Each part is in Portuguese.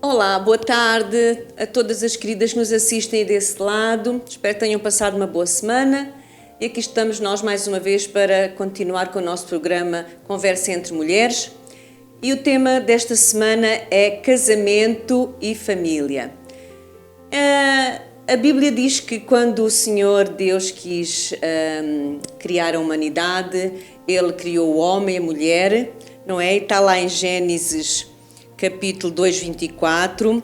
Olá, boa tarde a todas as queridas que nos assistem desse lado. Espero que tenham passado uma boa semana. E aqui estamos nós mais uma vez para continuar com o nosso programa Conversa entre Mulheres. E o tema desta semana é casamento e família. A Bíblia diz que quando o Senhor Deus quis criar a humanidade, Ele criou o homem e a mulher, não é? E está lá em Gênesis capítulo 2, 24,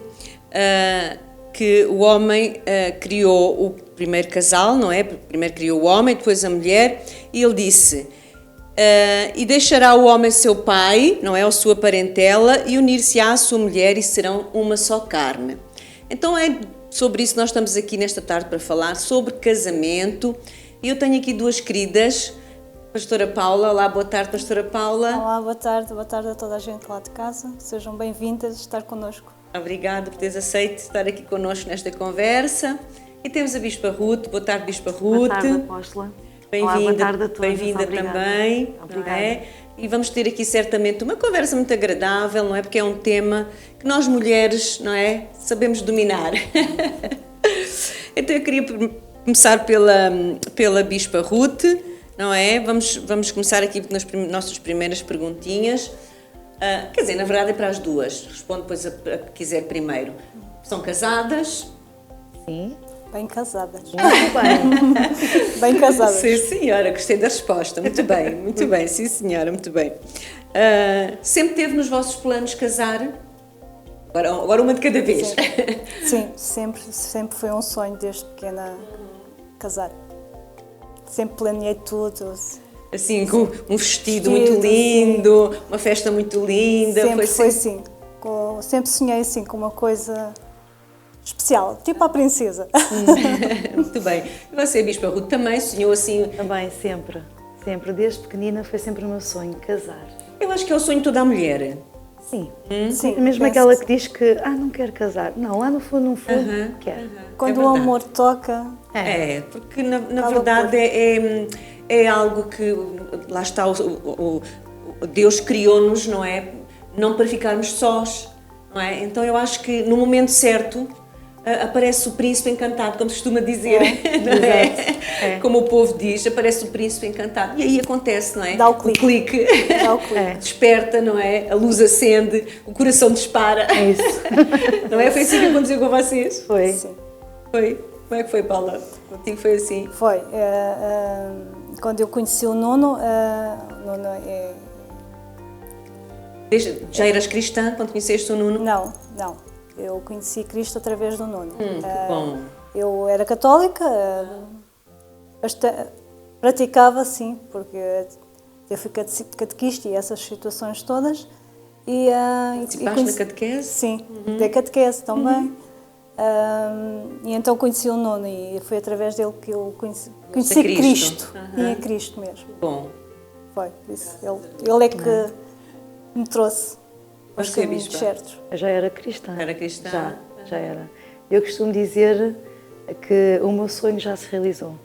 que o homem criou o primeiro casal, não é? Primeiro criou o homem, depois a mulher, e ele disse, e deixará o homem seu pai, não é? A sua parentela, e unir-se-á à sua mulher, e serão uma só carne. Então é sobre isso que nós estamos aqui nesta tarde para falar, sobre casamento, e eu tenho aqui duas queridas, Pastora Paula. Olá, boa tarde, Pastora Paula. Olá, boa tarde a toda a gente lá de casa. Sejam bem-vindas a estar connosco. Obrigada por teres aceito estar aqui connosco nesta conversa. E temos a Bispa Ruth. Boa tarde, Bispa Ruth. Boa tarde, Apóstola. Bem-vinda. Boa tarde a todos. Bem-vinda também. Obrigada. É? E vamos ter aqui certamente uma conversa muito agradável, não é? Porque é um tema que nós mulheres, não é? Sabemos dominar. Então eu queria começar pela Bispa Ruth. Não é? Vamos começar aqui nas nossas primeiras perguntinhas. Quer dizer, na verdade é para as duas. Responde depois a que quiser primeiro. São casadas? Sim. Bem casadas. Muito bem. Bem casadas. Sim, senhora. Gostei da resposta. Muito bem. Sim, senhora. Muito bem. Sempre teve nos vossos planos casar? Agora uma de cada vez. Sim, sempre foi um sonho desde pequena casar. Sempre planeei tudo. Assim, com um vestido muito lindo, sim. Uma festa muito linda. Sempre foi assim. Sempre sonhei assim com uma coisa especial, tipo a princesa. Muito bem. E você, Bispa Ruth, também sonhou assim? Também, sempre. Sempre. Desde pequenina foi sempre o meu sonho, casar. Eu acho que é o sonho de toda a mulher. Sim. Sim, mesmo aquela que diz que não quero casar. Não, lá no fundo, quero. Quando o amor toca... Porque na verdade é algo que, lá está, Deus criou-nos, não é? Não para ficarmos sós, não é? Então eu acho que no momento certo aparece o príncipe encantado, como se costuma dizer, não é? Como o povo diz, aparece o príncipe encantado. E aí acontece, não é? Dá o clique. Dá o clique. Desperta, não é? A luz acende, o coração dispara. É isso. Não é? Foi assim que aconteceu com vocês? Foi. Sim. Foi? Como é que foi, Paula? Contigo foi assim? Foi. Quando eu conheci o Nuno, Já eras cristã quando conheceste o Nuno? Não. Eu conheci Cristo através do Nuno. Que bom. Eu era católica, praticava sim, porque eu fui catequista e essas situações todas. Participaste na catequese? Sim, da catequese também. E então conheci o Nuno e foi através dele que eu conheci Cristo. E é Cristo mesmo. Bom. Foi, isso. Ele é que me trouxe os caminhos certos. Eu já era cristã. Era cristã? Já era. Eu costumo dizer que o meu sonho já se realizou.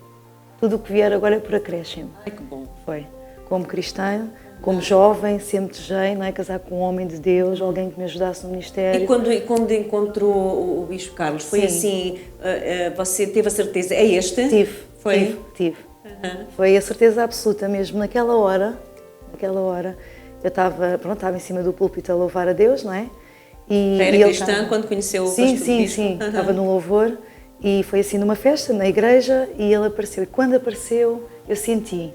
Tudo o que vier agora é por acréscimo. Ai, que bom. Foi. Como cristã, como jovem, sempre desejei, não é? Casar com um homem de Deus, alguém que me ajudasse no ministério. E quando encontrou o Bispo Carlos, foi assim, você teve a certeza, é este? Tive. Foi a certeza absoluta mesmo. Naquela hora, eu estava em cima do púlpito a louvar a Deus, não é? Já era cristã quando conheceu o Bispo? Sim. Estava no louvor e foi assim numa festa, na igreja, e ele apareceu. E quando apareceu, eu senti,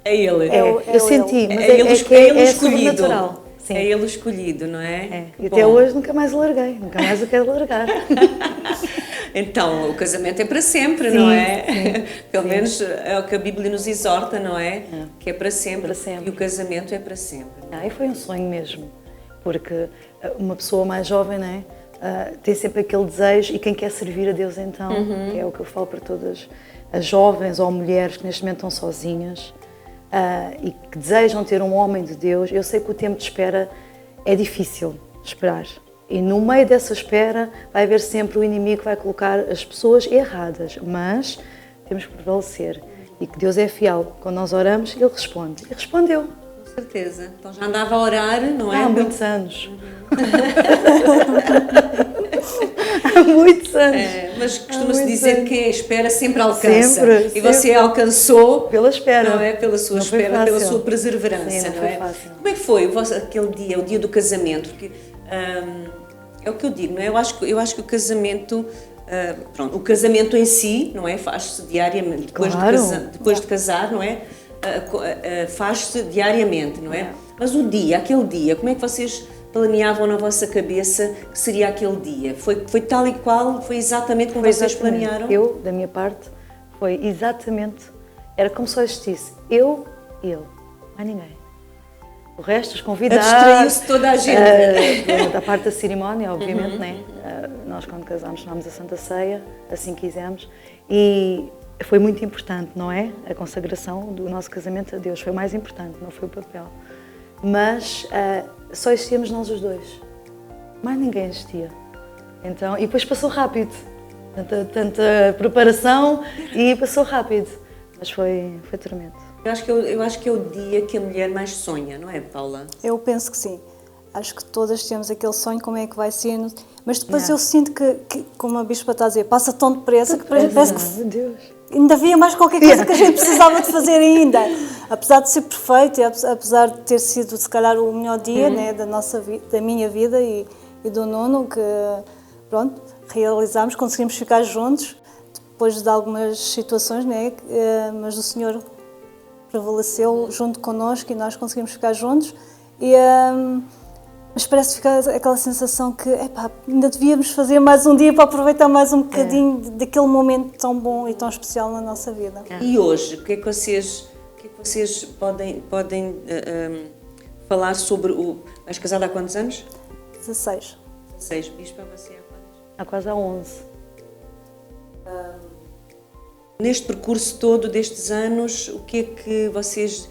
É ele. Eu senti, mas é ele escolhido. sobrenatural. Sim. É ele escolhido, não é? E até hoje nunca mais o larguei, nunca mais o quero largar. Então, o casamento é para sempre, não é? Pelo menos é o que a Bíblia nos exorta, não é? Que é para sempre. Para sempre. E o casamento é para sempre. E foi um sonho mesmo, porque uma pessoa mais jovem, não é? tem sempre aquele desejo, e quem quer servir a Deus então, que é o que eu falo para todas as jovens ou mulheres que neste momento estão sozinhas e que desejam ter um homem de Deus. Eu sei que o tempo de espera é difícil esperar, e no meio dessa espera vai haver sempre o inimigo que vai colocar as pessoas erradas, mas temos que prevalecer, e que Deus é fiel. Quando nós oramos, Ele responde, e respondeu. Com certeza. Então já andava a orar, não é? Há muitos anos. Há muitos anos. Mas costuma-se dizer que quem espera sempre alcança. Sempre, e você alcançou pela espera. Não é? Pela sua Não foi espera, fácil. pela sua perseverança. Sim, não não foi é? fácil. Como é que foi aquele dia, o dia do casamento? Porque, é o que eu digo, não é? Eu acho que o casamento, pronto, o casamento em si, não é? Faz-se diariamente. Depois de casar, não é? Faz-se diariamente, não é? Mas o dia, aquele dia, como é que vocês planeavam na vossa cabeça que seria aquele dia? Foi tal e qual? Foi exatamente como vocês planearam? Eu, da minha parte, foi exatamente, era como se só existisse eu e ele, mais ninguém. O resto, os convidados... Abstraiu-se toda a gente. Da parte da cerimónia, obviamente, né? Nós, quando casámos, tomámos a Santa Ceia, assim quisemos, e foi muito importante, não é? A consagração do nosso casamento a Deus foi o mais importante, não foi o papel. Mas só existíamos nós os dois, mais ninguém existia. Então, e depois passou rápido, tanta preparação, e passou rápido, mas foi tremendo. Eu acho que é o dia que a mulher mais sonha, não é, Paula? Eu penso que sim. Acho que todas temos aquele sonho, como é que vai ser, mas depois eu sinto que, como a Bispa está a dizer, passa tão depressa que parece que Meu Deus. ainda havia mais qualquer coisa que a gente precisava de fazer ainda. Apesar de ser perfeito, e apesar de ter sido, se calhar, o melhor dia, né, da minha vida e do Nuno, que, pronto, realizámos, conseguimos ficar juntos, depois de algumas situações, né, mas o Senhor prevaleceu junto connosco e nós conseguimos ficar juntos. Mas parece ficar aquela sensação que ainda devíamos fazer mais um dia para aproveitar mais um bocadinho daquele momento tão bom e tão especial na nossa vida. E hoje, o que é que vocês podem falar sobre o... És casada há quantos anos? 16. 16. Bispa, você há quantos? Há quase 11. Neste percurso todo destes anos, o que é que vocês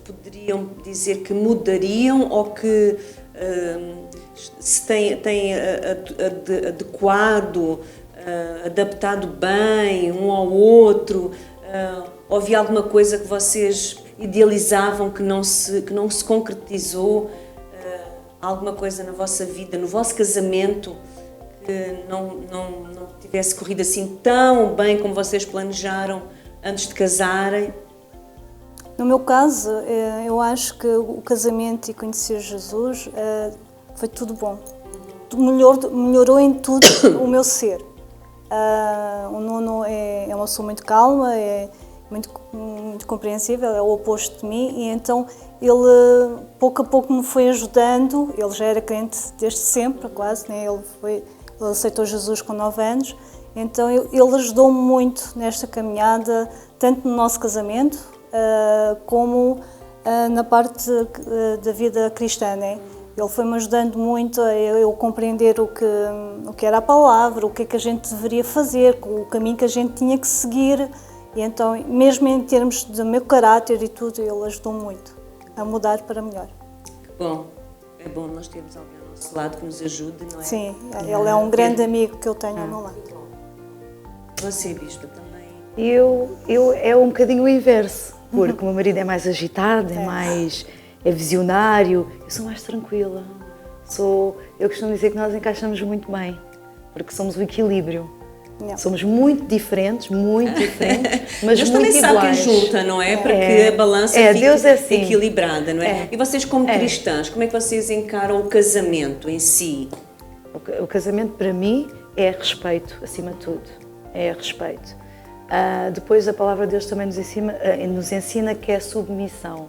poderiam dizer que mudariam ou que se têm adequado, adaptado bem um ao outro? Havia alguma coisa que vocês idealizavam que não se concretizou? Alguma coisa na vossa vida, no vosso casamento, que não tivesse corrido assim tão bem como vocês planejaram antes de casarem? No meu caso, eu acho que o casamento e conhecer Jesus foi tudo bom. Melhorou em tudo o meu ser. O Nuno é uma pessoa muito calma, é muito compreensível, é o oposto de mim, e então ele pouco a pouco me foi ajudando. Ele já era crente desde sempre, quase, né? Ele aceitou Jesus com 9 anos, então ele ajudou-me muito nesta caminhada, tanto no nosso casamento, como na parte da vida cristã, né? Ele foi-me ajudando muito a eu compreender o que era a palavra, o que é que a gente deveria fazer, o caminho que a gente tinha que seguir. E então, mesmo em termos do meu caráter e tudo, ele ajudou muito a mudar para melhor. Que bom. É bom nós termos alguém ao nosso lado que nos ajude, não é? Sim, ele é um grande amigo que eu tenho ao meu lado. Você, Bispa, também? É um bocadinho o inverso, porque o meu marido é mais agitado, é visionário, eu sou mais tranquila. Eu costumo dizer que nós encaixamos muito bem, porque somos o equilíbrio. Não. Somos muito diferentes, mas muito Deus também iguais. sabe quem junta, não é? Para que a balança fique Deus é assim. equilibrada, não é? E vocês, como cristãs, como é que vocês encaram o casamento em si? O casamento, para mim, é respeito, acima de tudo. É respeito. Depois, a palavra de Deus também nos ensina que é submissão,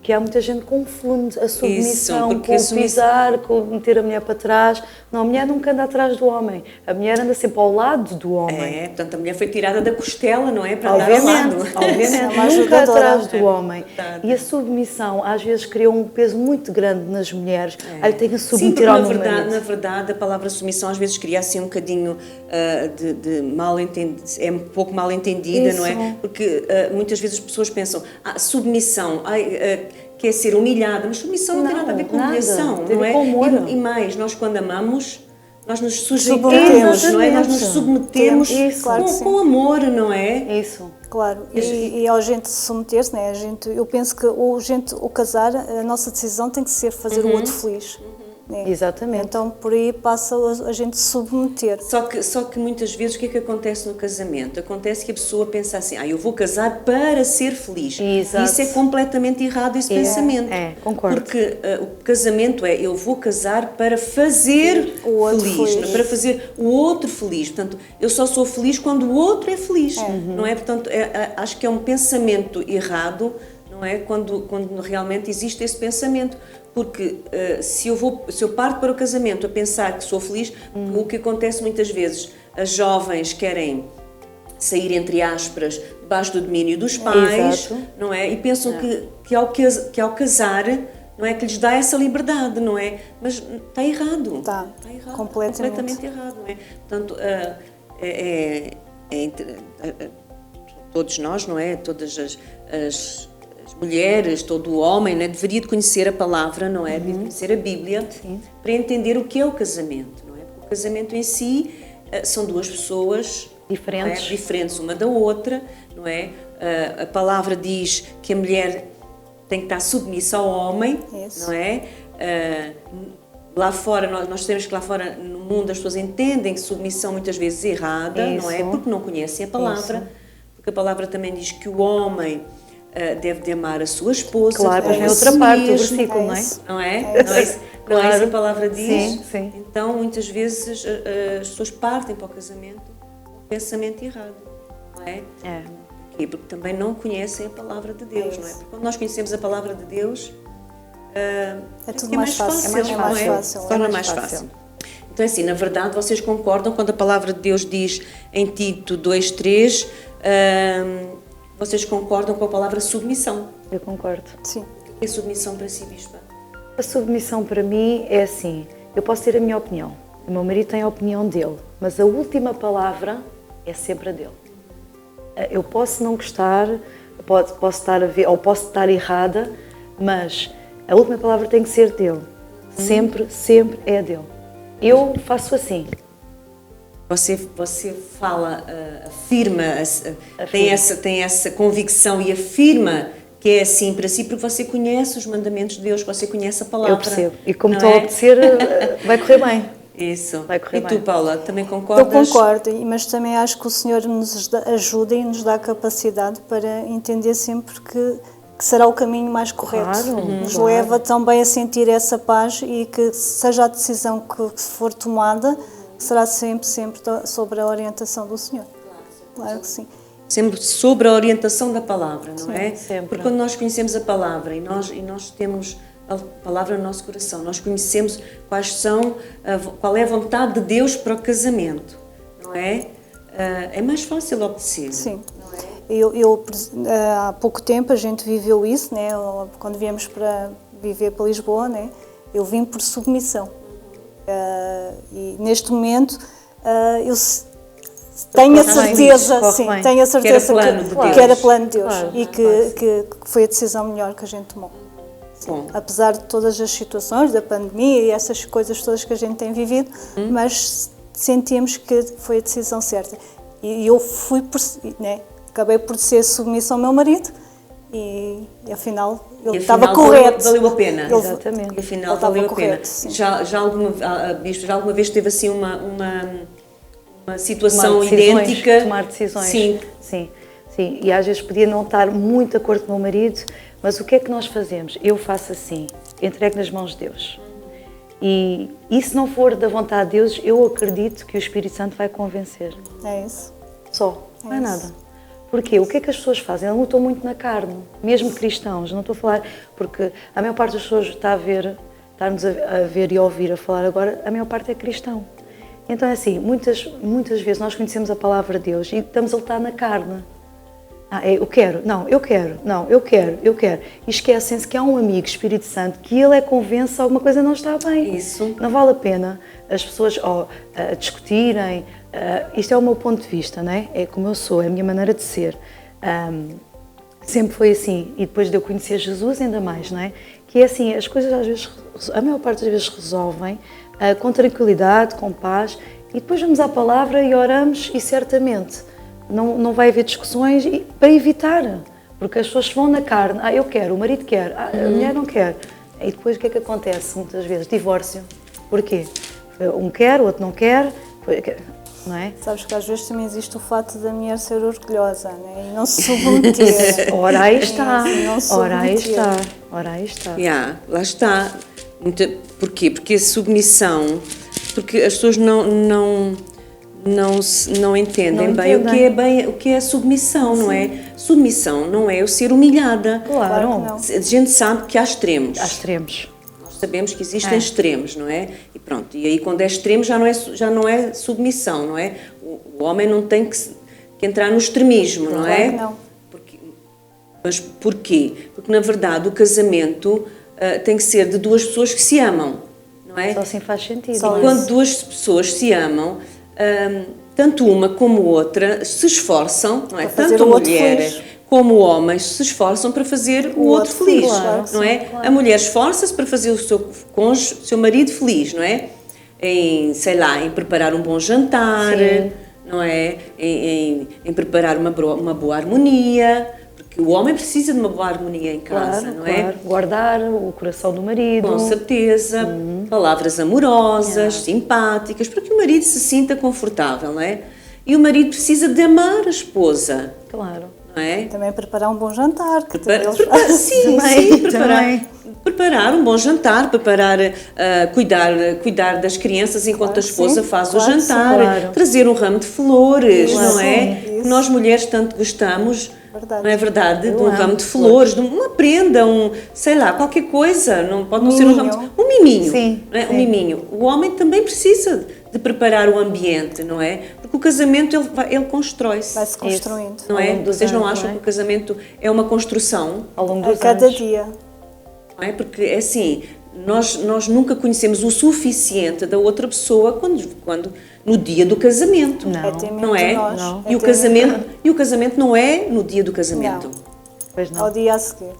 que há muita gente que confunde a submissão porque com a o submissão- pisar, com meter a mulher para trás. Não, a mulher nunca anda atrás do homem. A mulher anda sempre ao lado do homem. É, portanto, a mulher foi tirada da costela, não é? Para andar ao lado. Obviamente, É uma nunca ajudadora. atrás do homem. verdade. E a submissão às vezes cria um peso muito grande nas mulheres. Aí tem que Sim, porque submeter ao na meu verdade, marido. na verdade, a palavra submissão às vezes cria assim um bocadinho de mal entendido, é um pouco mal entendida, não é? Isso. Porque muitas vezes as pessoas pensam, submissão, quer ser humilhada, mas submissão não tem nada a ver com Nada, humilhação, tem a não ver é? com amor. E mais, nós quando amamos, nós nos sujeitamos, Submetemos. não é? Nós nos Exatamente. submetemos Isso. Claro que sim. com amor, não é? Isso. Claro, e ao gente se submeter-se, né? Eu penso que o casar, a nossa decisão tem que ser fazer o outro feliz. Né? Exatamente. Então por aí passa a gente submeter. Só que muitas vezes o que é que acontece no casamento? Acontece que a pessoa pensa assim, eu vou casar para ser feliz. Exato. Isso é completamente errado, esse pensamento. concordo. Porque o casamento eu vou casar para fazer O outro feliz. para fazer o outro feliz. Portanto, eu só sou feliz quando o outro é feliz, não é? Portanto, acho que é um pensamento errado, não é? Quando realmente existe esse pensamento. Porque se eu parto para o casamento a pensar que sou feliz, o que acontece muitas vezes, as jovens querem sair, entre aspas, debaixo do domínio dos pais, Exato. não é? E pensam que ao casar, não é, que lhes dá essa liberdade, não é? Mas está errado. Está errado, completamente errado, não é? Portanto, todos nós, não é? Todas as mulheres, todo o homem, né, deveria de conhecer a palavra, não é? Deveria conhecer a Bíblia. Sim. Para entender o que é o casamento, não é? Porque o casamento em si são duas pessoas Diferentes. não é? Diferentes uma da outra, não é? A palavra diz que a mulher tem que estar submissa ao homem, Isso. não é? Lá fora, nós sabemos que lá fora no mundo as pessoas entendem que submissão muitas vezes é errada, não é? Isso. Porque não conhecem a palavra, Isso. porque a palavra também diz que o homem deve de amar a sua esposa, Claro, como mas vem a outra si parte do mesmo, versículo, não é? isso. não é? É Não é isso que a palavra diz? Sim, sim. Então, muitas vezes as pessoas partem para o casamento com um pensamento errado, não é? É. Porquê? Porque também não conhecem a palavra de Deus, não é? Porque quando nós conhecemos a palavra de Deus, É tudo mais fácil. não é? fácil. Se torna mais fácil. Então, assim, na verdade, vocês concordam quando a palavra de Deus diz em Tito 2:3, vocês concordam com a palavra submissão. Eu concordo. Sim. O que é submissão para si, Bispa? A submissão para mim é assim, eu posso ter a minha opinião, o meu marido tem a opinião dele, mas a última palavra é sempre a dele. Eu posso não gostar, posso estar a ver, ou posso estar errada, mas a última palavra tem que ser dele. Sempre, sempre é dele. Eu faço assim. Você fala, afirma, tem essa convicção e afirma que é assim para si, porque você conhece os mandamentos de Deus, você conhece a palavra. Eu percebo. E como não estou a é? obedecer, vai correr bem. Isso. Vai correr E tu, bem. Paula, também Eu concordas? concordo, mas também acho que o Senhor nos ajuda e nos dá a capacidade para entender sempre que será o caminho mais correto. Claro, Nos claro. leva também a sentir essa paz e que seja a decisão que for tomada, será sempre sobre a orientação do Senhor. Claro que sim. Sempre sobre a orientação da palavra, não é? sempre. Porque quando nós conhecemos a palavra e nós temos a palavra no nosso coração, nós conhecemos qual é a vontade de Deus para o casamento, não é? É mais fácil obedecer. Sim. Há pouco tempo a gente viveu isso, né? Quando viemos para viver para Lisboa, né? Eu vim por submissão. E neste momento eu tenho a certeza, corre bem. tenho a certeza plano de Deus. que era plano de Deus Claro. e que foi a decisão melhor que a gente tomou. Bom, Apesar de todas as situações da pandemia e essas coisas todas que a gente tem vivido, mas sentimos que foi a decisão certa. E eu fui, né? Acabei por ser submissa ao meu marido e afinal ele estava correto. Valeu a pena. Exatamente. E afinal Ele estava valeu a pena. correto, sim. Já alguma vez teve assim uma situação Tomar decisões, idêntica? Tomar decisões. Sim. Sim, sim. E às vezes podia não estar muito de acordo com o meu marido, mas o que é que nós fazemos? Eu faço assim, entrego nas mãos de Deus. E se não for da vontade de Deus, eu acredito que o Espírito Santo vai convencer. É isso. Só, não é isso. nada. Porquê? O que é que as pessoas fazem? Elas lutam muito na carne, mesmo cristãos. Não estou a falar, porque a maior parte das pessoas está-nos a ver e a ouvir a falar agora, a maior parte é cristão. Então é assim, muitas vezes nós conhecemos a palavra de Deus e estamos a lutar na carne. Eu quero, não, eu quero, não, eu quero. E esquecem-se que há um amigo, Espírito Santo, que ele convence alguma coisa não está bem. Isso. Não vale a pena as pessoas discutirem. Isto é o meu ponto de vista, não é? É como eu sou, é a minha maneira de ser. Sempre foi assim. E depois de eu conhecer Jesus ainda mais, não é? Que é assim, as coisas às vezes, a maior parte das vezes resolvem com tranquilidade, com paz. E depois vamos à palavra e oramos e certamente não vai haver discussões para evitar, porque as pessoas vão na carne, eu quero, o marido quer, a mulher não quer. E depois o que é que acontece muitas vezes? Divórcio. Porquê? Um quer, o outro não quer, não é? Sabes que às vezes também existe o fato da mulher ser orgulhosa, né? E não se submeter. Ora aí está, Não se ora aí submeter. está, ora aí está. Lá está. Porquê? Porque a submissão, porque as pessoas não entendem bem o que é a submissão, não é? Submissão não é eu ser humilhada. Claro. Claro que não. A gente sabe que há extremos. Há extremos. Nós sabemos que existem extremos, não é? E pronto, e aí quando é extremo já não é submissão, não é? O homem não tem que entrar no extremismo, não é? Claro que não. Mas porquê? Porque na verdade o casamento tem que ser de duas pessoas que se amam, não é? Só assim faz sentido. Só não é? Quando duas pessoas se amam, tanto uma como outra se esforçam, não é? Para fazer Tanto o a outro mulher feliz. como o homem se esforçam para fazer o outro feliz, claro, não é? sim, claro. A mulher esforça-se para fazer o seu cônjuge, o seu marido feliz, não é? Em, sei lá, em preparar um bom jantar, Sim. não é? Em preparar uma boa harmonia, porque o homem precisa de uma boa harmonia em casa, Claro, não é? claro. Guardar o coração do marido. Com certeza, palavras amorosas, simpáticas, para que o marido se sinta confortável, não é? E o marido precisa de amar a esposa, Claro. não é? Também preparar um bom jantar. Que também eles Sim, Também, sim, também. preparar um bom jantar, cuidar das crianças enquanto Claro, a esposa sim, faz claro, o jantar, claro. trazer um ramo de flores, Isso, não é? sim, isso. Nós mulheres tanto gostamos, Verdade. não é verdade? Eu De um amo ramo de flores, de uma prenda, sei lá, qualquer coisa, não pode não ser um ramo de, Miminho. um miminho, Sim, não é? sim. Um miminho. O homem também precisa de preparar o ambiente, não é? Porque o casamento ele constrói-se. vai-se construindo. Não Ao é? longo dos Vocês não anos, acham não é? que o casamento é uma construção? Ao longo A dos cada anos. dia. Não é? Porque é assim, nós nunca conhecemos o suficiente da outra pessoa quando no dia do casamento. Não. Até mesmo Não é? nós. Não. E o Até casamento não é no dia do casamento. Pois mesmo ao não. dia a seguir.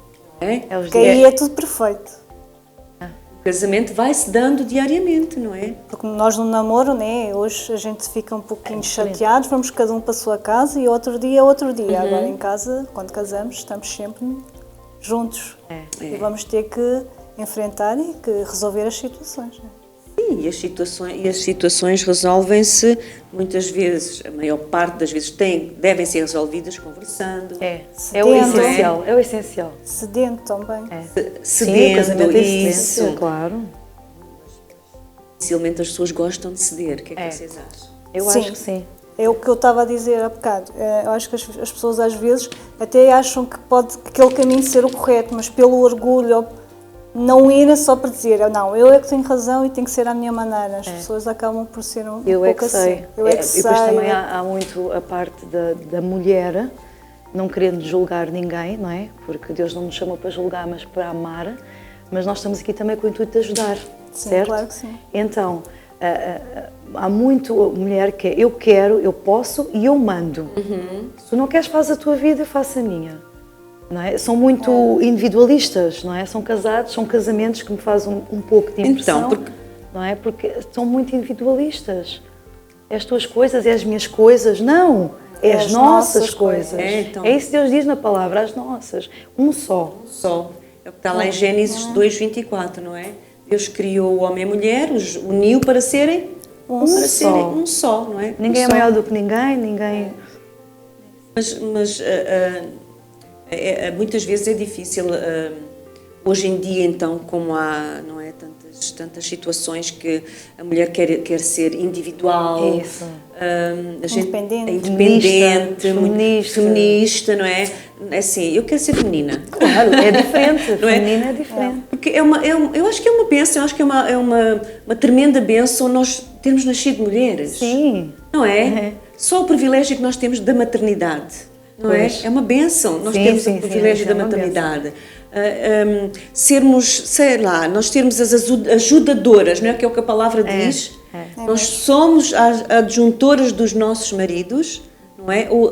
É? É os Porque aí dias. é tudo perfeito. O casamento vai-se dando diariamente, não é? Porque nós no namoro, né, hoje a gente fica um pouquinho chateados, vamos cada um para a sua casa e outro dia é outro dia. Agora em casa, quando casamos, estamos sempre juntos. E vamos ter que enfrentar e que resolver as situações. Né? Sim, e as situações resolvem-se muitas vezes, a maior parte das vezes devem ser resolvidas conversando. É Sedento. o essencial, é o essencial. Cedendo também. Sim, o casamento é isso. isso, claro. Dificilmente as pessoas gostam de ceder. O que é que É. vocês acham? Eu Sim. acho que sim. É o que eu estava a dizer há bocado. Eu acho que as pessoas às vezes até acham que pode aquele caminho ser o correto, mas pelo orgulho não ir só para dizer não, eu é que tenho razão e tem que ser à minha maneira. As pessoas acabam por ser um Eu é pouco que sei. assim. Eu é que E sei. depois também há muito a parte da mulher não querendo julgar ninguém, não é? Porque Deus não nos chamou para julgar, mas para amar. Mas nós estamos aqui também com o intuito de ajudar, Sim, certo? claro que sim. Então, há muito mulher que é eu quero, eu posso e eu mando. Se tu não queres, faz a tua vida, eu faço a minha. Não é? São muito individualistas, não é? São casados, são casamentos que me fazem um pouco de impressão, Então, não é? Porque são muito individualistas. É as tuas coisas, é as minhas coisas. Não, é as nossas coisas. Então. É isso que Deus diz na palavra, as nossas. Um só. Só. É o que está lá em Gênesis 2:24, não é? Deus criou o homem e a mulher, os uniu para serem um só, não é? Ninguém é Um só. maior do que ninguém, ninguém... Mas muitas vezes é difícil hoje em dia, então, como há, não é, tantas situações que a mulher quer ser individual, Isso. a gente Independente. é independente, Feminista. feminista, não é? É assim, eu quero ser feminina. Claro, é diferente. Não é? Feminina é diferente. Porque eu acho que é uma bênção, eu acho que é uma tremenda bênção nós termos nascido mulheres. Sim. Não é? Só o privilégio que nós temos da maternidade, não Pois. é? É uma bênção, nós Sim, temos sim, o privilégio sim, da é uma maternidade. Sermos, sei lá, nós termos as ajudadoras, não é? Que é o que a palavra diz. Nós somos as adjuntoras dos nossos maridos, não é? Ou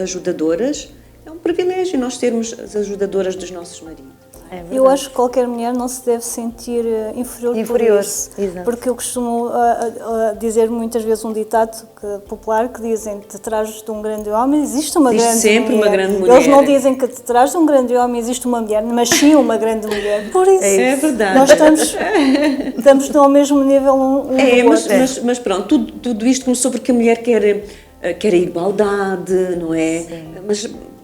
ajudadoras. É um privilégio nós termos as ajudadoras dos nossos maridos. É verdade. Eu acho que qualquer mulher não se deve sentir inferior por Inferior, isso. exato. Porque eu costumo dizer muitas vezes um ditado popular que dizem que detrás de um grande homem existe uma Existe grande sempre mulher. uma grande mulher. Eles não dizem que detrás de um grande homem existe uma mulher, mas sim uma grande mulher. Por isso, É verdade. nós estamos no mesmo nível um do outro. Mas pronto, tudo isto começou porque a mulher quer a igualdade, não é?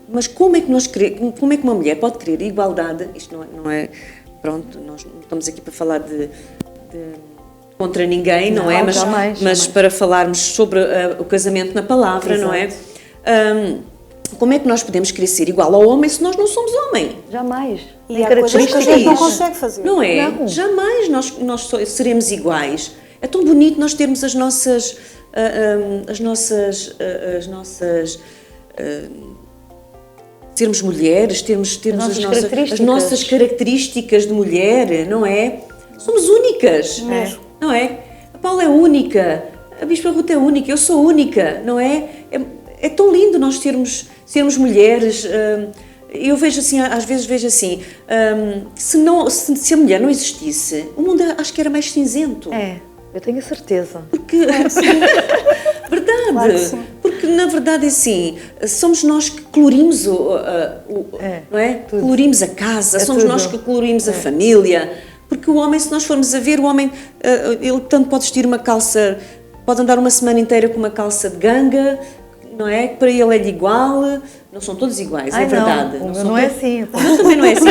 Mas como é que como é que uma mulher pode querer igualdade? Isto não é pronto, nós não estamos aqui para falar de contra ninguém, não é? Mas para falarmos sobre o casamento na palavra, Exato. não é? Como é que nós podemos querer ser igual ao homem se nós não somos homem? Jamais. E Nem há coisas que a características. gente não consegue fazer. Não é? Não. Jamais nós seremos iguais. É tão bonito nós termos as nossas sermos mulheres, termos as nossas características de mulher, não é? Somos únicas, não é? A Paula é única, a Bispa Ruth é única, eu sou única, não é? É tão lindo nós sermos mulheres. Eu vejo assim, às vezes vejo assim, se a mulher não existisse, o mundo acho que era mais cinzento. É, eu tenho a certeza. Porque, verdade, Claro que sim. porque na verdade é assim, somos nós que colorimos não é? Tudo. Colorimos a casa, somos tudo. nós que colorimos a família, porque o homem, se nós formos a ver, o homem, ele tanto pode vestir uma calça, pode andar uma semana inteira com uma calça de ganga, não é? Para ele é igual, não são todos iguais, é verdade. Não, são não é todos- assim. O meu também não é assim,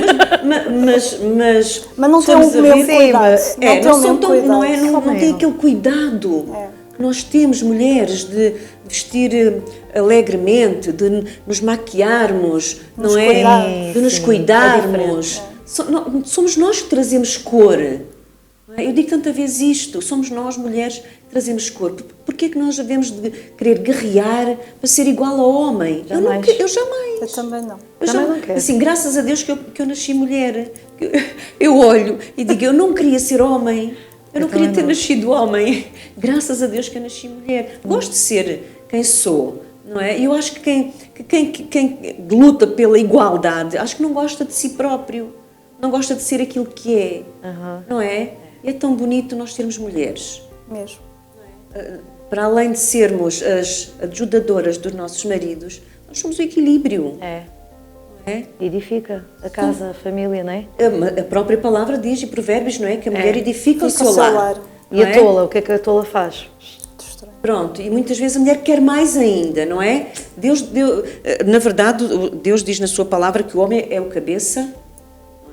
Mas não se tem formos o a mesmo ver- cuidado. não tem o são mesmo tão, cuidado. não, é, não Também tem não. aquele cuidado É. que nós temos, mulheres, de vestir alegremente, de nos maquiarmos, Nos não é? cuidarmos. De nos Sim, cuidarmos. Somos nós que trazemos cor. Não é? Eu digo tanta vez isto, somos nós, mulheres, que trazemos cor. Porquê é que nós devemos de querer guerrear para ser igual ao homem? Jamais. Eu jamais. Eu também não. Eu Também já- não quero. assim, graças a Deus que eu nasci mulher. Eu olho e digo, eu não queria ser homem. Eu não queria também ter não. nascido homem. Graças a Deus que eu nasci mulher. Gosto de ser quem sou, não é? E eu acho que quem luta pela igualdade, acho que não gosta de si próprio. Não gosta de ser aquilo que é, não é? E é tão bonito nós sermos mulheres. Mesmo. Para além de sermos as ajudadoras dos nossos maridos, nós somos o equilíbrio, É. não é? Edifica a casa, a família, não é? A própria palavra diz em Provérbios, não é? Que a mulher edifica o Fica seu lar. E não a é? tola, o que é que a tola faz? Destrói. Pronto, e muitas vezes a mulher quer mais ainda, não é? Na verdade, Deus diz na sua palavra que o homem é o cabeça,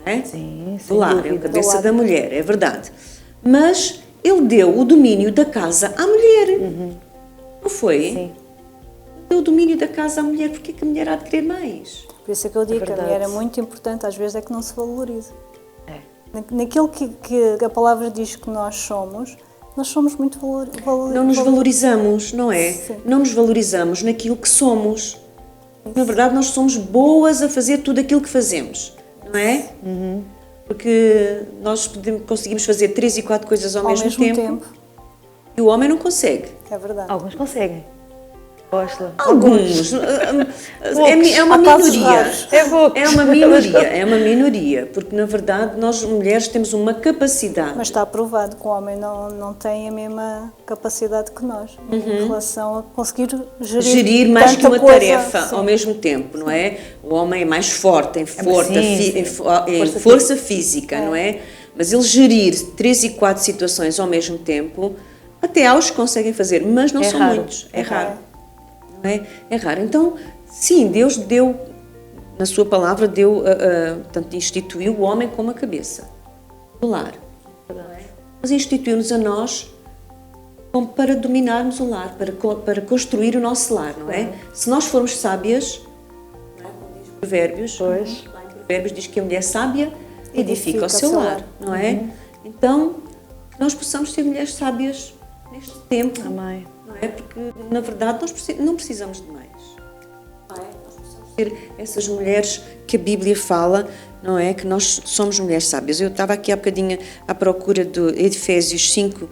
não é? Sim, Do sem lar, é o dúvida. cabeça Do lar. da mulher, é verdade. Mas ele deu o domínio da casa à mulher, não foi? Sim. Deu o domínio da casa à mulher, porque é que a mulher há de querer mais? Por isso é que eu digo que a verdade. mulher é muito importante, às vezes é que não se valoriza. É. Naquilo que a palavra diz que nós somos muito valorizados. Não nos valorizamos, não é? Sim. Não nos valorizamos naquilo que somos. Na verdade, nós somos boas a fazer tudo aquilo que fazemos, não é? Porque nós conseguimos fazer 3 e 4 coisas ao mesmo tempo e o homem não consegue. É verdade. Alguns conseguem. Gosta. Alguns. É uma Há casos minoria. raros. É pouco. É uma minoria, porque na verdade nós mulheres temos uma capacidade. Mas está provado que o homem não tem a mesma capacidade que nós em relação a conseguir Gerir mais que tanta uma coisa. tarefa Sim. ao mesmo tempo, não é? O homem é mais forte em sim. força física, não é? Mas ele gerir 3 e 4 situações ao mesmo tempo, até há os que conseguem fazer, mas não É são raro. muitos. É raro. Não é? É raro. Então, sim, Deus deu na sua palavra, portanto, instituiu o homem como a cabeça do lar. Mas instituiu-nos a nós como para dominarmos o lar, para construir o nosso lar, não é? Se nós formos sábias, não é? Como diz Provérbios, lá em Provérbios diz que a mulher sábia edifica o seu lar, não é? Então, que nós possamos ser mulheres sábias neste tempo, Amém. não é? Porque, na verdade, nós não precisamos de mais. Não é? Nós precisamos ser essas mulheres que a Bíblia fala, não é? Que nós somos mulheres sábias. Eu estava aqui há bocadinho à procura de Efésios 5,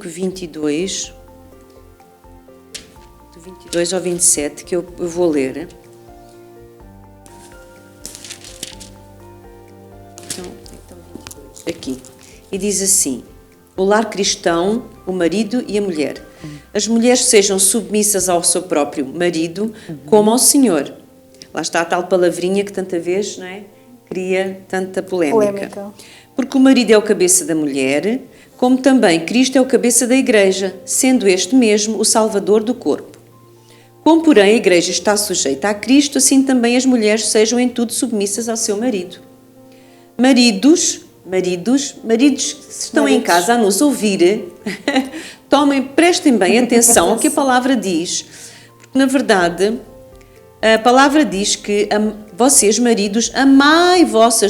22, do 22 ao 27, que eu vou ler. Então 22, aqui. E diz assim: o lar cristão, o marido e a mulher. As mulheres sejam submissas ao seu próprio marido, como ao Senhor. Lá está a tal palavrinha que tanta vez, não é, cria tanta polémica. Porque o marido é o cabeça da mulher, como também Cristo é o cabeça da igreja, sendo este mesmo o salvador do corpo. Como, porém, a igreja está sujeita a Cristo, assim também as mulheres sejam em tudo submissas ao seu marido. Maridos que estão em casa a nos ouvir, prestem bem atenção ao que a palavra diz, porque na verdade a palavra diz que vocês, maridos, amai vossa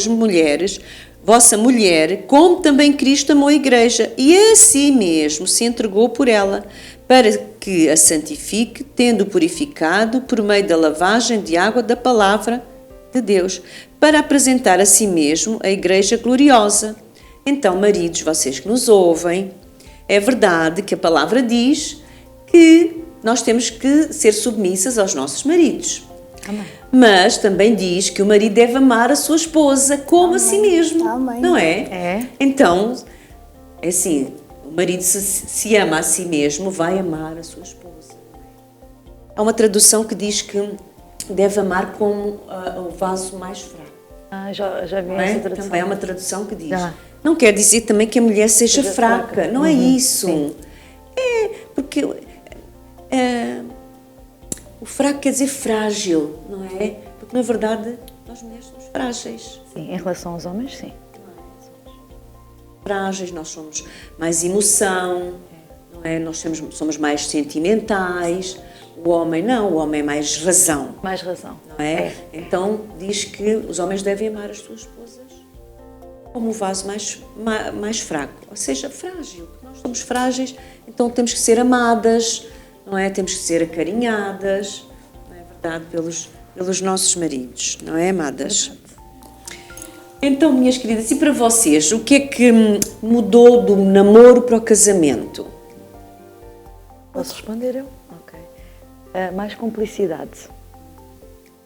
mulher, como também Cristo amou a igreja e a si mesmo se entregou por ela, para que a santifique, tendo purificado por meio da lavagem de água da palavra de Deus, para apresentar a si mesmo a igreja gloriosa. Então, maridos, vocês que nos ouvem, é verdade que a palavra diz que nós temos que ser submissas aos nossos maridos. Amém. Mas também diz que o marido deve amar a sua esposa como a si mesmo. Amém. Não é? É. Então, é assim, o marido se ama a si mesmo, vai amar a sua esposa. Há uma tradução que diz que deve amar como o vaso mais fraco. Já vi Não é? essa tradução. Também há uma tradução que diz. Já. Não quer dizer também que a mulher seja fraca. Não é isso. Sim. É porque o fraco quer dizer frágil, não é? Porque na verdade nós mulheres somos frágeis. Sim, em relação aos homens, sim. Frágeis, nós somos mais emoção, não é? Nós somos mais sentimentais. O homem não, o homem é mais razão. Mais razão. Não é? Então diz que os homens devem amar as suas esposas como o vaso mais fraco, ou seja, frágil. Nós somos frágeis, então temos que ser amadas, não é? Temos que ser acarinhadas, não é verdade, pelos nossos maridos, não é, amadas? Então, minhas queridas, e para vocês, o que é que mudou do namoro para o casamento? Posso responder eu? Ok. Mais cumplicidade.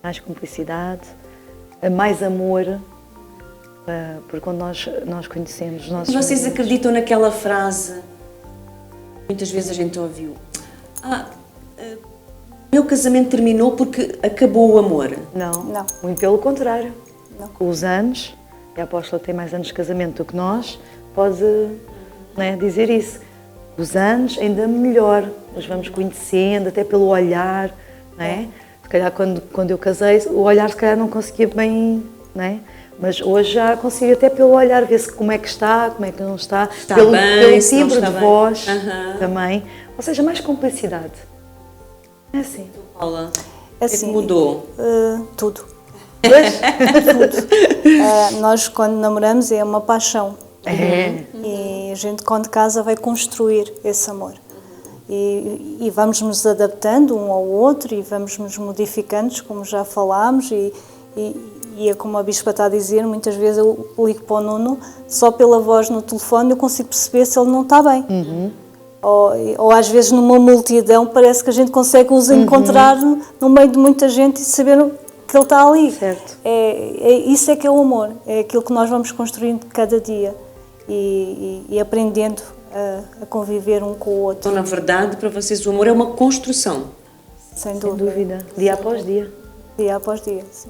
Mais cumplicidade, mais amor, porque quando nós conhecemos os nossos Vocês maridos- acreditam naquela frase, muitas vezes a gente ouviu, meu casamento terminou porque acabou o amor. Não, Não. muito pelo contrário. Não. Com os anos, e a apóstola tem mais anos de casamento do que nós, pode, não é, dizer isso. Os anos ainda melhor, nós vamos conhecendo, até pelo olhar, não é? Se calhar quando eu casei, o olhar se calhar não conseguia bem, não é? Mas hoje já consigo até pelo olhar ver como é que está, como é que não está, Está pelo bem, se não timbre está de bem. voz Aham. também. Ou seja, mais cumplicidade. É assim. Paula, o Assim, que é que mudou? Tudo. Pois? Nós, quando namoramos, é uma paixão. É. E a gente, quando casa, vai construir esse amor. E vamos nos adaptando um ao outro e vamos nos modificando, como já falámos. E é como a Bispa está a dizer, muitas vezes eu ligo para o Nuno, só pela voz no telefone eu consigo perceber se ele não está bem. Ou às vezes numa multidão parece que a gente consegue os encontrar no meio de muita gente e saber que ele está ali. Certo. Isso é que é o amor, é aquilo que nós vamos construindo cada dia e aprendendo a conviver um com o outro, Então, na verdade, para vocês o amor é uma construção. sem Sem dúvida, dúvida. Dia após dia. dia após dia. Sim.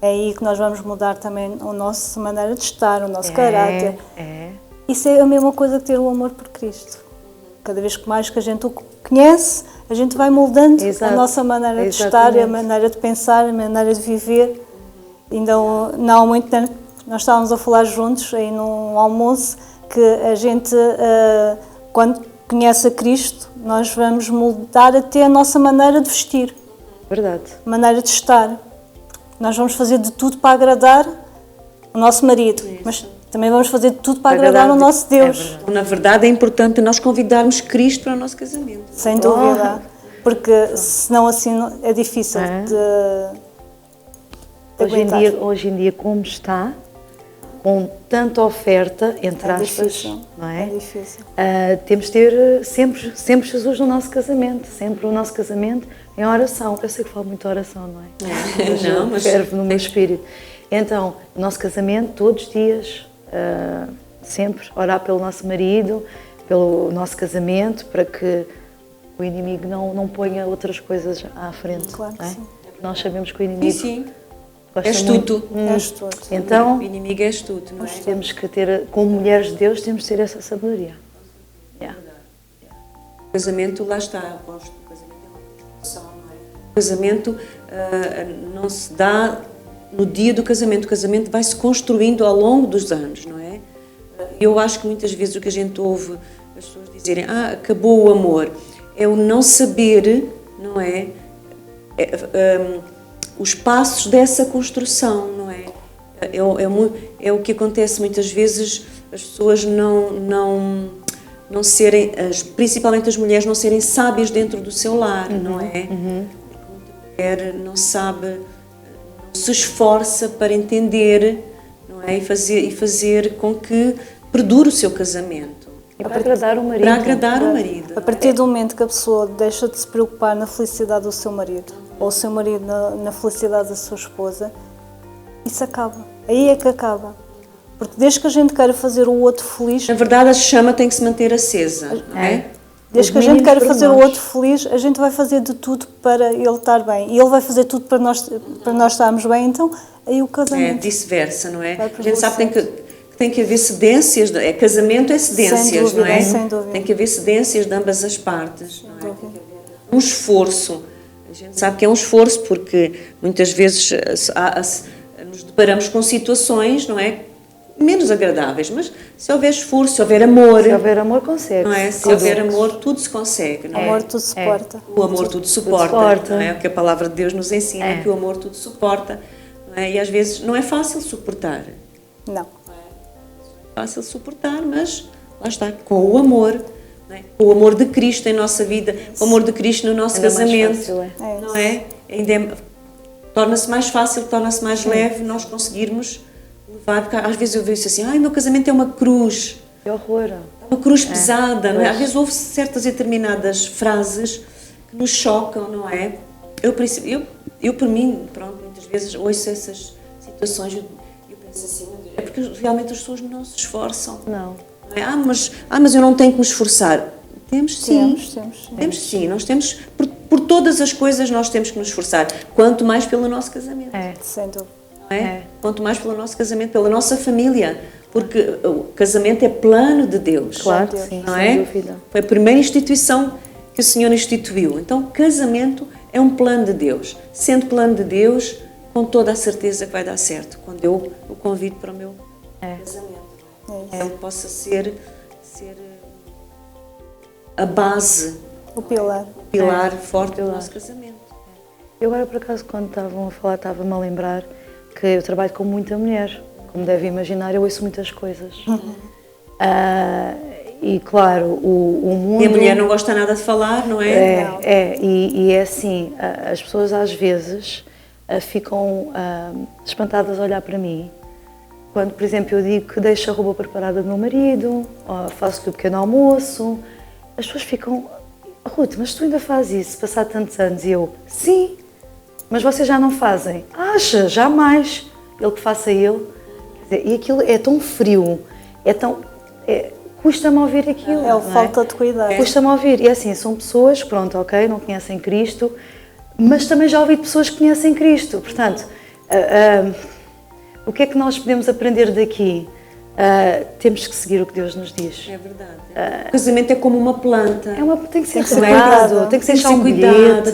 É aí que nós vamos mudar também a nossa maneira de estar, o nosso caráter. É. Isso é a mesma coisa que ter o amor por Cristo. cada vez que mais que a gente o conhece, a gente vai moldando Exato. a nossa maneira de estar, a Exatamente. maneira de pensar, a maneira de viver. Ainda não há muito tempo, nós estávamos a falar juntos aí num almoço, que a gente, quando conhece a Cristo, nós vamos moldar até a nossa maneira de vestir, Verdade. a maneira de estar. Nós vamos fazer de tudo para agradar o nosso marido, mas também vamos fazer de tudo para agradar o nosso Deus. Na verdade, é importante nós convidarmos Cristo para o nosso casamento. Sem dúvida, porque senão assim é difícil de aguentar. Hoje em dia, como está, com tanta oferta, entre É aspas, difícil, não é? é difícil. Temos de ter sempre Jesus no nosso casamento, sempre o nosso casamento em oração. Eu sei que falo muito de oração, não é? Não, mas ferve no meu espírito. Então, o nosso casamento, todos os dias, sempre orar pelo nosso marido, pelo nosso casamento, para que o inimigo não ponha outras coisas à frente. Claro que não é? sim. Nós sabemos que o inimigo Sim, gosta é muito. astuto. É astuto. Então, O inimigo é astuto, não é? temos que ter, como mulheres de Deus, temos de ter essa sabedoria. Yeah. O casamento, lá está, aposto, o casamento é uma construção, não é? O casamento não se dá no dia do casamento, o casamento vai se construindo ao longo dos anos, não é? Eu acho que muitas vezes o que a gente ouve as pessoas dizerem, acabou o amor, é o não saber, não é? Os passos dessa construção, não é? É o que acontece muitas vezes, as pessoas não serem, principalmente as mulheres, não serem sábias dentro do seu lar, não é? Porque muita mulher não sabe, não se esforça para entender, não é? E fazer com que perdure o seu casamento. E para agradar o marido. Para agradar o marido. A partir do momento que a pessoa deixa de se preocupar na felicidade do seu marido, ou o seu marido na felicidade da sua esposa, isso acaba. Aí é que acaba. Porque desde que a gente queira fazer o outro feliz, Na verdade, a chama tem que se manter acesa, não é? desde Os que a gente mínimos queira fazer o pormenores. outro feliz, a gente vai fazer de tudo para ele estar bem. E ele vai fazer tudo para nós estarmos bem. Então, aí o É casamento. vice-versa, não é? Vai A gente sabe que prevalecer. tem que haver cedências, casamento é cedências, Sem dúvida, não é? sem dúvida. Tem que haver cedências de ambas as partes, não é? dúvida. Um esforço. A gente sabe que é um esforço porque muitas vezes nos deparamos com situações, não é? Menos agradáveis, mas se houver esforço, se houver amor, Se houver amor, consegue. não é? Se houver amor, tudo se consegue, não é? Amor tudo suporta. O amor tudo suporta, suporta. não é? O que a palavra de Deus nos ensina, É. que o amor tudo suporta, não é? E às vezes não é fácil suportar. Não. Fácil suportar, mas lá está, com o amor, não é? Com o amor de Cristo em nossa vida, o amor de Cristo no nosso Ainda mais casamento, fácil, é. É não é? Torna-se mais fácil, torna-se mais leve nós conseguirmos levar, porque às vezes eu vejo assim, o meu casamento é uma cruz, Que horror. uma cruz pesada, não é? Pois. Às vezes houve certas e determinadas frases que nos chocam, não é? Eu por mim, pronto, muitas vezes ouço essas situações e eu penso assim, é porque realmente as pessoas não se esforçam. Não. Não é? Mas eu não tenho que me esforçar. Temos sim. Temos. Temos sim. Nós temos, por todas as coisas nós temos que nos esforçar. Quanto mais pelo nosso casamento. É. Sem dúvida. Não é? É. Quanto mais pelo nosso casamento, pela nossa família. Porque o casamento é plano de Deus. Claro, Deus. sim, Não sem é? dúvida. Foi a primeira instituição que o Senhor instituiu. Então, casamento é um plano de Deus. Sendo plano de Deus, com toda a certeza que vai dar certo. Quando eu o convido para o meu casamento. Ele possa ser a base, O pilar. o pilar forte do nosso casamento. Eu agora, por acaso, quando estavam a falar, estava-me a lembrar que eu trabalho com muita mulher. Como deve imaginar, eu ouço muitas coisas. E, claro, o mundo... E a mulher não gosta nada de falar, não é? E é assim, as pessoas às vezes ficam espantadas a olhar para mim quando, por exemplo, eu digo que deixo a roupa preparada do meu marido, ou faço-lhe o pequeno almoço. As pessoas ficam, Ruth, mas tu ainda fazes isso, passado tantos anos? E eu, sim, mas vocês já não fazem. Acha, jamais. Ele que faça ele. Quer dizer, e aquilo é tão frio, custa-me ouvir aquilo. É o não falta de cuidado. Custa-me ouvir. E assim, são pessoas, pronto, ok, não conhecem Cristo, mas também já ouvi de pessoas que conhecem Cristo. Portanto, o que é que nós podemos aprender daqui? temos que seguir o que Deus nos diz. É verdade. O casamento é como uma planta. Tem que ser cuidado, regado, tem que ser cuidada,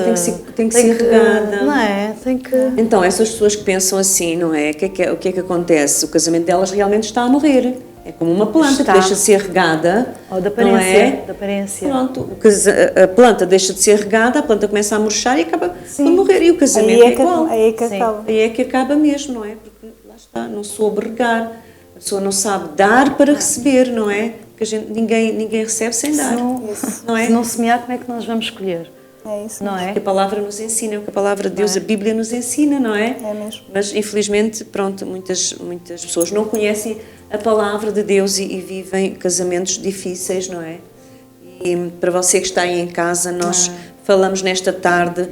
tem que ser regada. Não é? Tem que... Então, essas pessoas que pensam assim, não é? O que é que acontece? O casamento delas realmente está a morrer. É como uma planta que deixa de ser regada. Ou da não aparência. é? Da aparência. Pronto, a planta deixa de ser regada, a planta começa a murchar e acaba por morrer. E o casamento é igual. Aí é que acaba. Aí é que acaba mesmo, não é? Porque lá está, não soube regar. A pessoa não sabe dar para receber, não é? Porque ninguém recebe sem dar. Não é? Se não semear, como é que nós vamos colher? É isso. Não O é? que a palavra nos ensina, o que a palavra de Deus, a Bíblia nos ensina, não é? É mesmo. Mas infelizmente, pronto, muitas pessoas não conhecem a palavra de Deus e vivem casamentos difíceis, não é? E para você que está aí em casa, nós falamos nesta tarde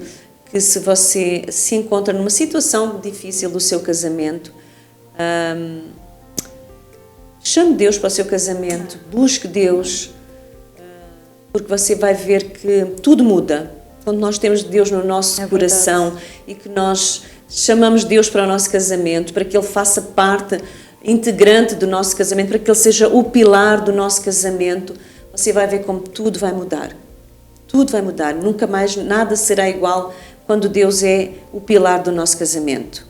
que se você se encontra numa situação difícil do seu casamento, chame Deus para o seu casamento, busque Deus, porque você vai ver que tudo muda. Quando nós temos Deus no nosso coração e que nós chamamos Deus para o nosso casamento, para que Ele faça parte integrante do nosso casamento, para que Ele seja o pilar do nosso casamento, você vai ver como tudo vai mudar. Tudo vai mudar. Nunca mais nada será igual quando Deus é o pilar do nosso casamento.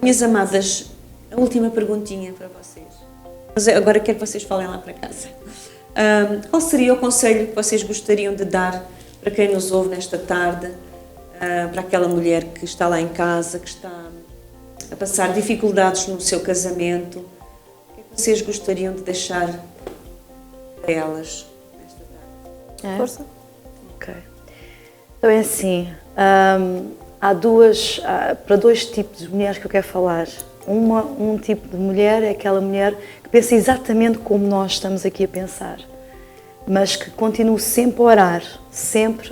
Minhas amadas, a última perguntinha para vocês. Mas agora quero que vocês falem lá para casa. Qual seria o conselho que vocês gostariam de dar para quem nos ouve nesta tarde, para aquela mulher que está lá em casa, que está a passar dificuldades no seu casamento? O que é que vocês gostariam de deixar para elas nesta tarde? Força. Ok. Então é assim, para dois tipos de mulheres que eu quero falar. Um tipo de mulher é aquela mulher que pensa exatamente como nós estamos aqui a pensar, mas que continua sempre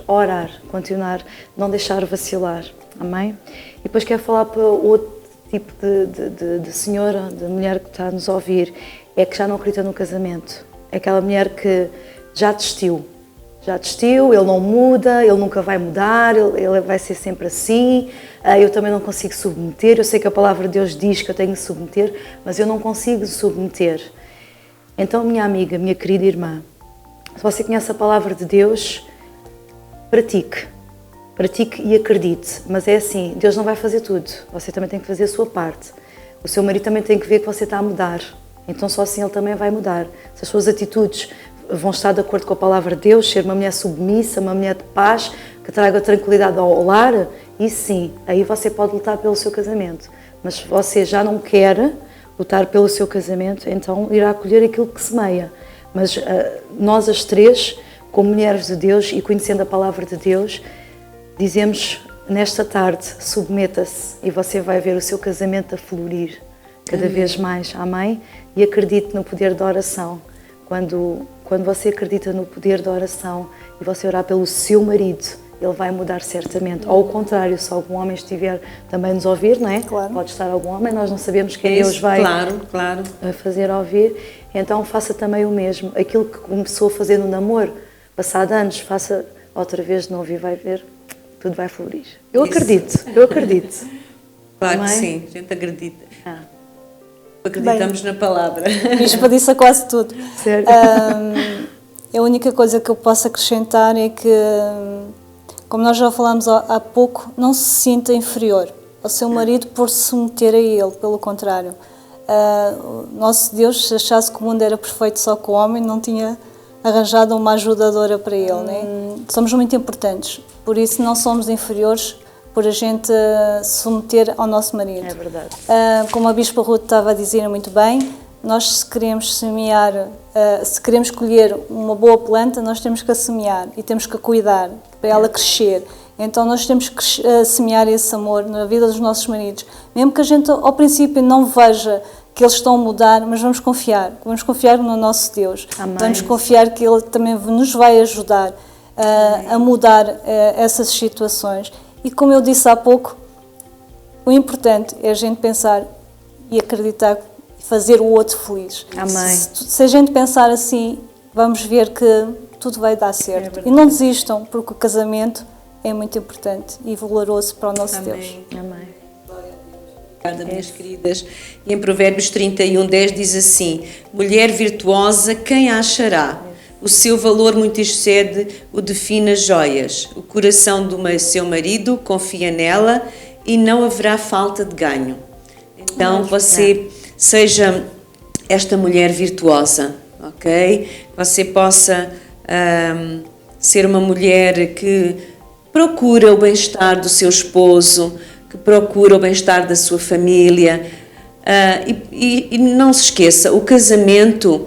a orar, continuar, não deixar vacilar, amém? E depois quero falar para outro tipo de senhora, de mulher que está a nos ouvir, é que já não acredita no casamento, é aquela mulher que já desistiu, ele não muda, ele nunca vai mudar, ele vai ser sempre assim, eu também não consigo submeter, eu sei que a palavra de Deus diz que eu tenho que submeter, mas eu não consigo submeter. Então, minha amiga, minha querida irmã, se você conhece a palavra de Deus, pratique e acredite, mas é assim, Deus não vai fazer tudo, você também tem que fazer a sua parte, o seu marido também tem que ver que você está a mudar, então só assim ele também vai mudar, se as suas atitudes vão estar de acordo com a palavra de Deus, ser uma mulher submissa, uma mulher de paz, que traga tranquilidade ao lar, e sim, aí você pode lutar pelo seu casamento. Mas se você já não quer lutar pelo seu casamento, então irá colher aquilo que semeia. Mas nós as três, como mulheres de Deus e conhecendo a palavra de Deus, dizemos nesta tarde, submeta-se e você vai ver o seu casamento a florir cada vez mais, amém? E acredite no poder da oração. Quando você acredita no poder da oração e você orar pelo seu marido, ele vai mudar certamente. Ou ao contrário, se algum homem estiver também nos ouvir, não é? Claro. Pode estar algum homem, nós não sabemos quem Deus vai fazer ouvir. Então faça também o mesmo. Aquilo que começou a fazer no namoro, passado anos, faça outra vez de novo e vai ver, tudo vai florir. Eu acredito. Claro que sim, a gente acredita. Acreditamos na palavra. Bispa disse a quase tudo. Certo. A única coisa que eu posso acrescentar é que, como nós já falámos há pouco, não se sinta inferior ao seu marido por se submeter a ele, pelo contrário. O nosso Deus, se achasse que o mundo era perfeito só com o homem, não tinha arranjado uma ajudadora para ele. Né? Somos muito importantes, por isso não somos inferiores por a gente se submeter ao nosso marido. É verdade. Como a Bispa Ruth estava a dizer muito bem, nós se queremos semear, se queremos colher uma boa planta, nós temos que a semear e temos que a cuidar para ela crescer. Então nós temos que semear esse amor na vida dos nossos maridos. Mesmo que a gente ao princípio não veja que eles estão a mudar, mas vamos confiar no nosso Deus. Amém. Vamos confiar que Ele também nos vai ajudar a mudar essas situações. E como eu disse há pouco, o importante é a gente pensar e acreditar e fazer o outro feliz. Amém. Se a gente pensar assim, vamos ver que tudo vai dar certo. E não desistam, porque o casamento é muito importante e valoroso para o nosso Deus. Amém. Obrigada, minhas queridas. E em Provérbios 31:10 diz assim: mulher virtuosa, quem a achará? O seu valor muito excede o de finas joias. O coração do seu marido confia nela e não haverá falta de ganho. Então, você seja esta mulher virtuosa, ok? Você possa ser uma mulher que procura o bem-estar do seu esposo, que procura o bem-estar da sua família. E não se esqueça, o casamento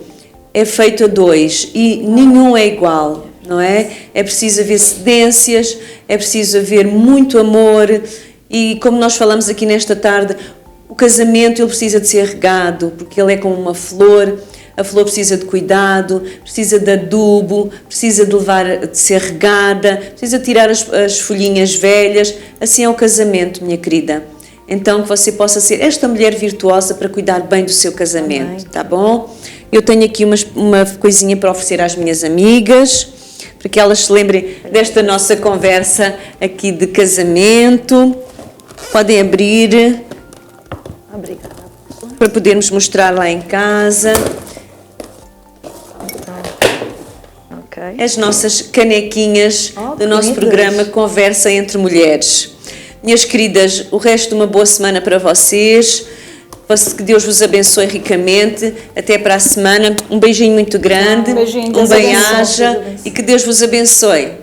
é feito a dois e nenhum é igual, não é? É preciso haver cedências, é preciso haver muito amor e, como nós falamos aqui nesta tarde, o casamento ele precisa de ser regado, porque ele é como uma flor. A flor precisa de cuidado, precisa de adubo, precisa de ser regada, precisa tirar as folhinhas velhas. Assim é o casamento, minha querida. Então, que você possa ser esta mulher virtuosa para cuidar bem do seu casamento, tá bom? Eu tenho aqui uma coisinha para oferecer às minhas amigas, para que elas se lembrem desta nossa conversa aqui de casamento. Podem abrir. Obrigada. Para podermos mostrar lá em casa. Ok. As nossas canequinhas do nosso lindas. programa Conversa entre Mulheres. Minhas queridas, o resto de uma boa semana para vocês. Que Deus vos abençoe ricamente. Até para a semana. Um beijinho muito grande. Um beijinho, um Deus bem-aja abençoe. e que Deus vos abençoe.